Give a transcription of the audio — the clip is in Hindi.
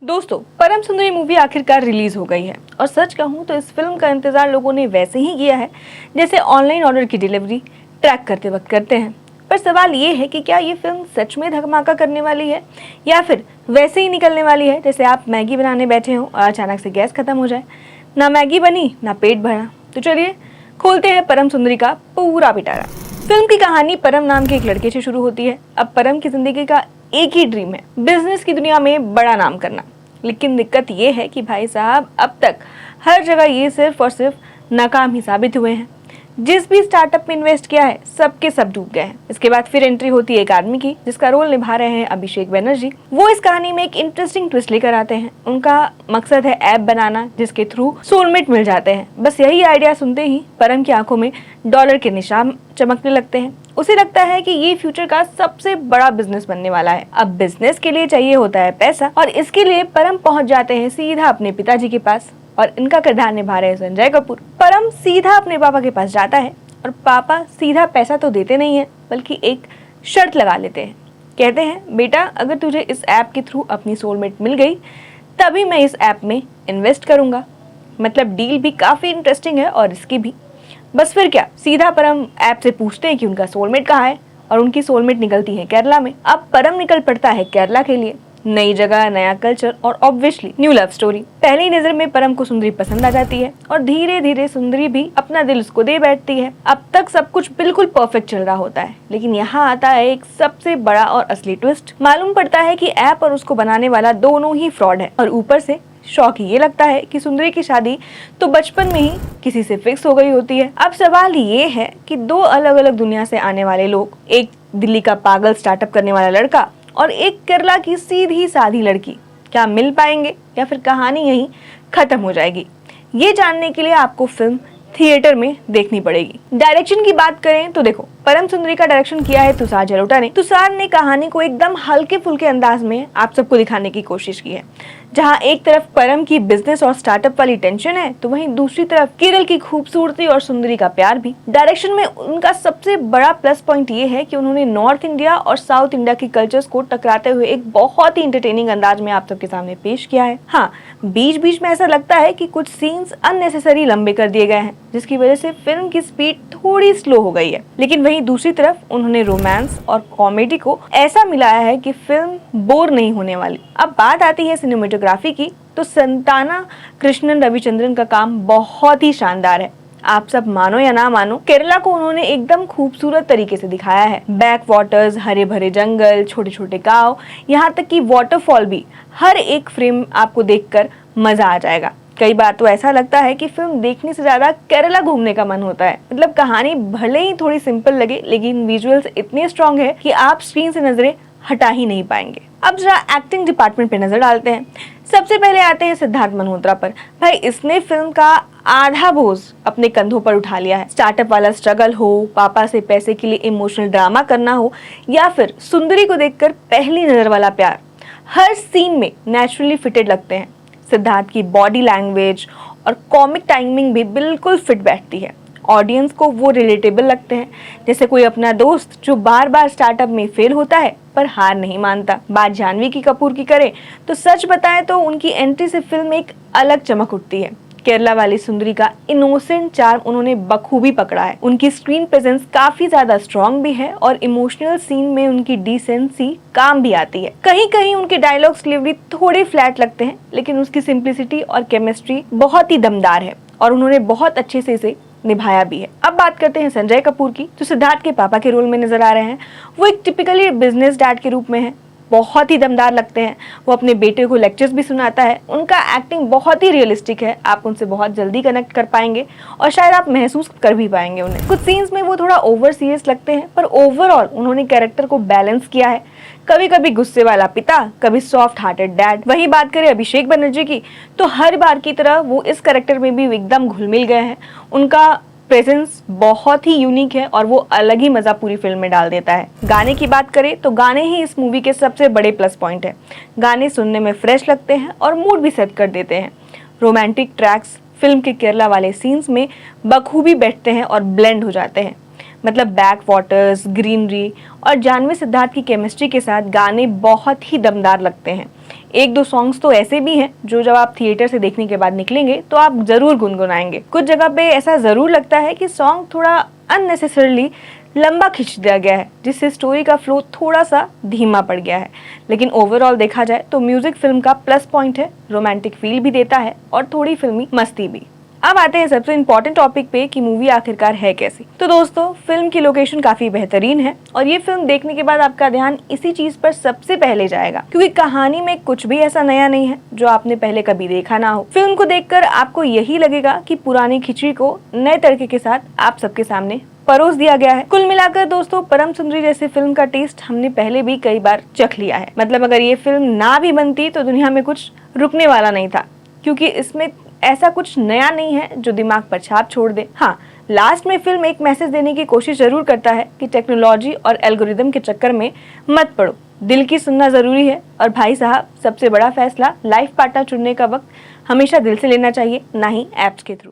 दोस्तों, परम सुंदरी मूवी आखिरकार रिलीज हो गई है और सच कहूं तो इस फिल्म का इंतजार लोगों ने वैसे ही किया है जैसे ऑनलाइन ऑर्डर की डिलीवरी ट्रैक करते वक्त करते हैं। पर सवाल ये है कि क्या ये फिल्म सच में धमाका करने वाली है या फिर वैसे ही निकलने वाली है जैसे आप मैगी बनाने बैठे हो और अचानक से गैस खत्म हो जाए। ना मैगी बनी ना पेट भरा। तो चलिए खोलते हैं परम सुंदरी का पूरा पिटारा। फिल्म की कहानी परम नाम के एक लड़के से शुरू होती है। अब परम की जिंदगी का एक ही ड्रीम है, बिजनेस की दुनिया में बड़ा नाम करना। लेकिन दिक्कत ये है कि भाई साहब अब तक हर जगह ये सिर्फ और सिर्फ नाकाम ही साबित हुए हैं। जिस भी स्टार्टअप में इन्वेस्ट किया है सबके सब डूब गए हैं। इसके बाद फिर एंट्री होती है एक आदमी की जिसका रोल निभा रहे हैं अभिषेक बनर्जी। वो इस कहानी में एक इंटरेस्टिंग ट्विस्ट लेकर आते हैं। उनका मकसद है ऐप बनाना जिसके थ्रू सोलमेट मिल जाते हैं। बस यही आइडिया सुनते ही परम की आंखों में डॉलर के निशान चमकने लगते हैं। उसे लगता है कि ये फ्यूचर का सबसे बड़ा बिजनेस बनने वाला है। अब बिजनेस के लिए चाहिए होता है पैसा और इसके लिए परम पहुंच जाते हैं सीधा अपने पिताजी के पास और इनका किरदार निभा रहे हैं संजय कपूर। परम सीधा अपने पापा के पास जाता है और पापा सीधा पैसा तो देते नहीं है बल्कि एक शर्त लगा लेते हैं। कहते हैं बेटा, अगर तुझे इस ऐप के थ्रू अपनी सोलमेट मिल गई तभी मैं इस ऐप में इन्वेस्ट करूंगा। मतलब डील भी काफी इंटरेस्टिंग है और रिस्की भी। बस फिर क्या, सीधा परम ऐप से पूछते हैं कि उनका सोलमेट कहाँ है और उनकी सोलमेट निकलती है केरला में। अब परम निकल पड़ता है केरला के लिए। नई जगह, नया कल्चर और ऑब्वियसली न्यू लव स्टोरी। पहली नजर में परम को सुंदरी पसंद आ जाती है और धीरे धीरे सुंदरी भी अपना दिल उसको दे बैठती है। अब तक सब कुछ बिल्कुल परफेक्ट चल रहा होता है, लेकिन यहाँ आता है एक सबसे बड़ा और असली ट्विस्ट। मालूम पड़ता है कि ऐप और उसको बनाने वाला दोनों ही फ्रॉड है और ऊपर से शौक ये लगता है कि सुंदरी की शादी तो बचपन में ही किसी से फिक्स हो गई होती है। अब सवाल ये है कि दो अलग अलग दुनिया से आने वाले लोग, एक दिल्ली का पागल स्टार्टअप करने वाला लड़का और एक केरला की सीधी साधी लड़की, क्या मिल पाएंगे या फिर कहानी यहीं खत्म हो जाएगी? ये जानने के लिए आपको फिल्म थिएटर में देखनी पड़ेगी। डायरेक्शन की बात करें तो देखो, परम सुंदरी का डायरेक्शन किया है तुषार जलोटा ने। तुषार ने कहानी को एकदम हल्के फुल्के अंदाज में आप सबको दिखाने की कोशिश की है। जहां एक तरफ परम की बिजनेस और स्टार्टअप वाली टेंशन है तो वहीं दूसरी तरफ केरल की खूबसूरती और सुंदरी का प्यार भी। डायरेक्शन में उनका सबसे बड़ा प्लस पॉइंट ये है कि उन्होंने नॉर्थ इंडिया और साउथ इंडिया की कल्चर्स को टकराते हुए एक बहुत ही इंटरटेनिंग अंदाज में आप सबके सामने पेश किया है। हाँ, बीच बीच में ऐसा लगता है कि कुछ सीन्स अननेसेसरी लंबे कर दिए गए हैं जिसकी वजह से फिल्म की स्पीड थोड़ी स्लो हो गई है। लेकिन वहीं दूसरी तरफ उन्होंने रोमांस और कॉमेडी को ऐसा मिलाया है कि फिल्म बोर नहीं होने वाली। अब बात आती है सिनेमेटोग्राफी की, तो संताना कृष्णन रविचंद्रन का काम बहुत ही शानदार है। आप सब मानो या ना मानो, केरला को उन्होंने एकदम खूबसूरत तरीके से दिखाया है। बैक वाटर्स, हरे भरे जंगल, छोटे छोटे गांव, यहाँ तक कि वाटरफॉल भी। हर एक फ्रेम आपको देखकर मजा आ जाएगा। कई बार तो ऐसा लगता है कि फिल्म देखने से ज्यादा केरला घूमने का मन होता है। मतलब कहानी भले ही थोड़ी सिंपल लगे लेकिन विजुअल्स इतने स्ट्रॉन्ग है कि आप स्क्रीन से नजरें हटा ही नहीं पाएंगे। अब जरा एक्टिंग डिपार्टमेंट पे नजर डालते हैं। सबसे पहले आते हैं सिद्धार्थ मल्होत्रा पर। भाई, इसने फिल्म का आधा बोझ अपने कंधों पर उठा लिया है। स्टार्टअप वाला स्ट्रगल हो, पापा से पैसे के लिए इमोशनल ड्रामा करना हो या फिर सुंदरी को देखकर पहली नजर वाला प्यार, हर सीन में नेचुरली फिटेड लगते हैं। सिद्धार्थ की बॉडी लैंग्वेज और कॉमिक टाइमिंग भी बिल्कुल फिट बैठती है। ऑडियंस को वो रिलेटेबल लगते हैं, जैसे कोई अपना दोस्त जो बार बार स्टार्टअप में फेल होता है पर हार नहीं मानता। बात जानवी की कपूर की करें तो सच बताएं तो उनकी एंट्री से फिल्म एक अलग चमक उठती है। केरला वाली सुंदरी का इनोसेंट चार्म उन्होंने बखूबी पकड़ा है। उनकी स्क्रीन प्रेजेंस काफी ज्यादा स्ट्रॉन्ग भी है और इमोशनल सीन में उनकी डिसेंसी काम भी आती है। कहीं कहीं उनके डायलॉग्स डिलीवरी थोड़े फ्लैट लगते हैं लेकिन उसकी सिंप्लिसिटी और केमिस्ट्री बहुत ही दमदार है और उन्होंने बहुत अच्छे से इसे निभाया भी है। अब बात करते हैं संजय कपूर की, जो सिद्धार्थ के पापा के रोल में नजर आ रहे हैं। वो एक टिपिकली बिजनेस डैड के रूप में है। बहुत ही दमदार लगते हैं। वो अपने बेटे को लेक्चर्स भी सुनाता है। उनका एक्टिंग बहुत ही रियलिस्टिक है। आप उनसे बहुत जल्दी कनेक्ट कर पाएंगे और शायद आप महसूस कर भी पाएंगे उन्हें। कुछ सीन्स में वो थोड़ा ओवर सीरियस लगते हैं पर ओवरऑल उन्होंने कैरेक्टर को बैलेंस किया है। कभी कभी गुस्से वाला पिता, कभी सॉफ्ट हार्टेड डैड। वही बात करें अभिषेक बनर्जी की तो हर बार की तरह वो इस कैरेक्टर में भी एकदम घुल मिल गए हैं। उनका प्रेजेंस बहुत ही यूनिक है और वो अलग ही मजा पूरी फिल्म में डाल देता है। गाने की बात करें तो गाने ही इस मूवी के सबसे बड़े प्लस पॉइंट है। गाने सुनने में फ्रेश लगते हैं और मूड भी सेट कर देते हैं। रोमांटिक ट्रैक्स फिल्म के केरला वाले सीन्स में बखूबी बैठते हैं और ब्लेंड हो जाते हैं। मतलब बैक वाटर्स, ग्रीनरी और जानवी सिद्धार्थ की केमिस्ट्री के साथ गाने बहुत ही दमदार लगते हैं। एक दो सॉन्ग्स तो ऐसे भी हैं जो जब आप थिएटर से देखने के बाद निकलेंगे तो आप जरूर गुनगुनाएंगे। कुछ जगह पे ऐसा जरूर लगता है कि सॉन्ग थोड़ा अननेसेसरली लंबा खींच दिया गया है, जिससे स्टोरी का फ्लो थोड़ा सा धीमा पड़ गया है। लेकिन ओवरऑल देखा जाए तो म्यूजिक फिल्म का प्लस पॉइंट है, रोमांटिक फील भी देता है और थोड़ी फिल्मी मस्ती भी। अब आते हैं सबसे इम्पोर्टेंट टॉपिक पे कि मूवी आखिरकार है कैसी। तो दोस्तों, फिल्म की लोकेशन काफी बेहतरीन है और ये फिल्म देखने के बाद आपका ध्यान इसी चीज पर सबसे पहले जाएगा, क्योंकि कहानी में कुछ भी ऐसा नया नहीं है जो आपने पहले कभी देखा ना हो। फिल्म को देखकर आपको यही लगेगा कि पुरानी खिचड़ी को नए तड़के के साथ आप सबके सामने परोस दिया गया है। कुल मिलाकर दोस्तों, परम सुंदरी जैसी फिल्म का टेस्ट हमने पहले भी कई बार चख लिया है। मतलब अगर ये फिल्म ना भी बनती तो दुनिया में कुछ रुकने वाला नहीं था, क्योंकि इसमें ऐसा कुछ नया नहीं है जो दिमाग पर छाप छोड़ दे। हाँ, लास्ट में फिल्म एक मैसेज देने की कोशिश जरूर करता है कि टेक्नोलॉजी और एल्गोरिदम के चक्कर में मत पड़ो, दिल की सुनना जरूरी है। और भाई साहब, सबसे बड़ा फैसला लाइफ पार्टनर चुनने का वक्त हमेशा दिल से लेना चाहिए, ना ही ऐप्स के थ्रू।